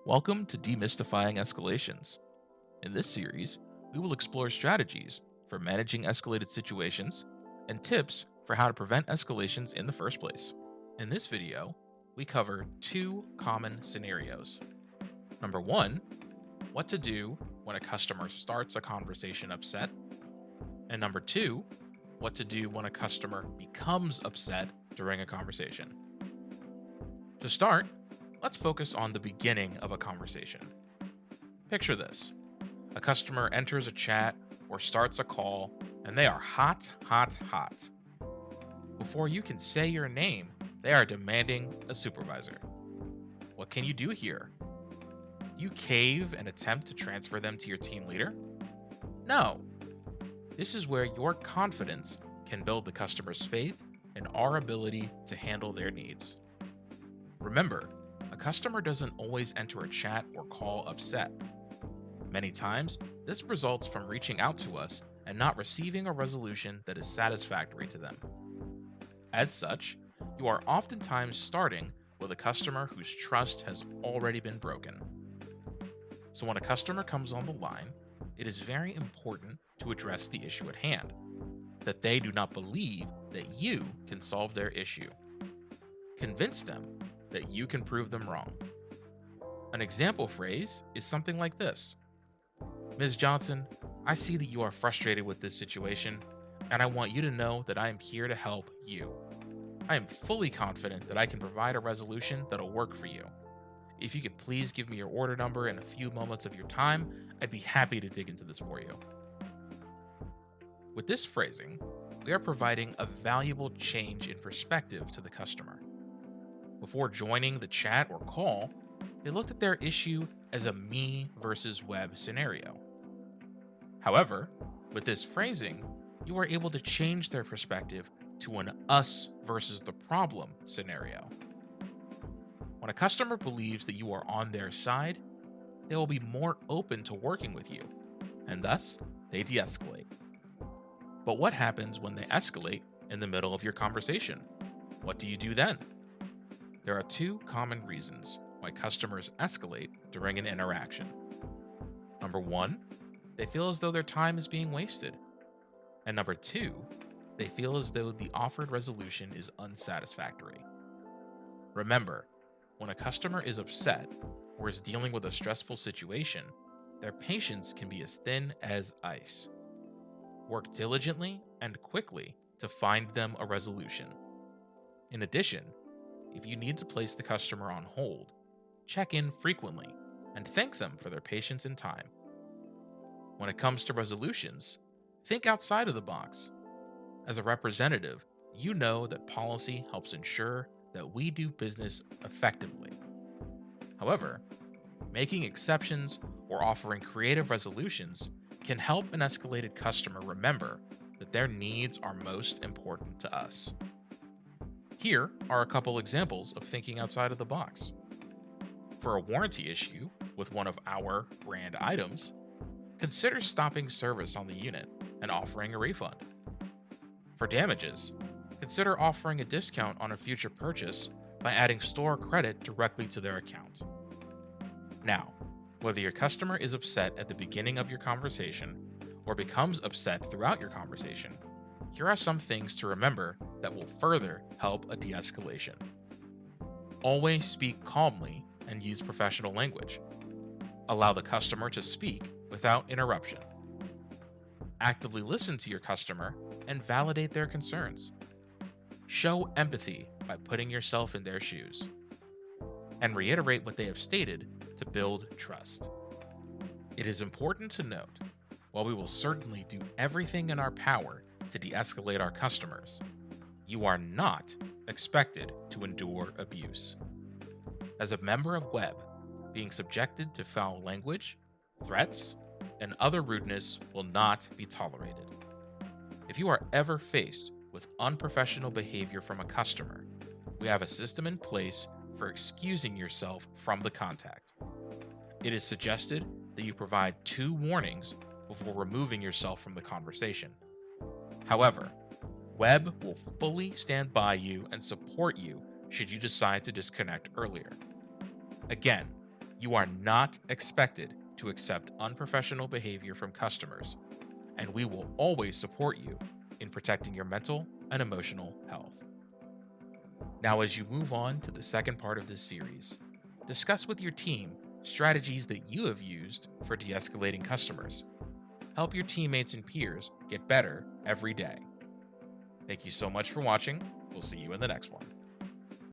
Welcome to Demystifying Escalations. In this series, we will explore strategies for managing escalated situations and tips for how to prevent escalations in the first place. In this video, we cover two common scenarios. Number one, what to do when a customer starts a conversation upset. And number two, what to do when a customer becomes upset during a conversation. To start, let's focus on the beginning of a conversation. Picture this. A customer enters a chat or starts a call, and they are hot. Before you can say your name, they are demanding a supervisor. What can you do here? Do you cave and attempt to transfer them to your team leader? No. This is where your confidence can build the customer's faith in our ability to handle their needs. Remember, a customer doesn't always enter a chat or call upset. Many times, this results from reaching out to us and not receiving a resolution that is satisfactory to them. As such, you are oftentimes starting with a customer whose trust has already been broken. So when a customer comes on the line, it is very important to address the issue at hand, that they do not believe that you can solve their issue. Convince them that you can prove them wrong. An example phrase is something like this. Ms. Johnson, I see that you are frustrated with this situation, and I want you to know that I am here to help you. I am fully confident that I can provide a resolution that'll work for you. If you could please give me your order number and a few moments of your time, I'd be happy to dig into this for you. With this phrasing, we are providing a valuable change in perspective to the customer. Before joining the chat or call, they looked at their issue as a me versus web scenario. However, with this phrasing, you are able to change their perspective to an us versus the problem scenario. When a customer believes that you are on their side, they will be more open to working with you, and thus they de-escalate. But what happens when they escalate in the middle of your conversation? What do you do then? There are two common reasons why customers escalate during an interaction. Number one, they feel as though their time is being wasted. And number two, they feel as though the offered resolution is unsatisfactory. Remember, when a customer is upset or is dealing with a stressful situation, their patience can be as thin as ice. Work diligently and quickly to find them a resolution. In addition, if you need to place the customer on hold, check in frequently and thank them for their patience and time. When it comes to resolutions, think outside of the box. As a representative, you know that policy helps ensure that we do business effectively. However, making exceptions or offering creative resolutions can help an escalated customer remember that their needs are most important to us. Here are a couple examples of thinking outside of the box. For a warranty issue with one of our brand items, consider stopping service on the unit and offering a refund. For damages, consider offering a discount on a future purchase by adding store credit directly to their account. Now, whether your customer is upset at the beginning of your conversation or becomes upset throughout your conversation, here are some things to remember that will further help a de-escalation. Always speak calmly and use professional language. Allow the customer to speak without interruption. Actively listen to your customer and validate their concerns. Show empathy by putting yourself in their shoes. And reiterate what they have stated to build trust. It is important to note, while we will certainly do everything in our power to de-escalate our customers, you are not expected to endure abuse. As a member of Web, being subjected to foul language, threats, and other rudeness will not be tolerated. If you are ever faced with unprofessional behavior from a customer, we have a system in place for excusing yourself from the contact. It is suggested that you provide 2 warnings before removing yourself from the conversation. However, Web will fully stand by you and support you should you decide to disconnect earlier. Again, You are not expected to accept unprofessional behavior from customers, and we will always support you in protecting your mental and emotional health. Now, as you move on to the second part of this series, discuss with your team strategies that you have used for de escalating customers. Help your teammates and peers get better every day. Thank you so much for watching. We'll see you in the next one.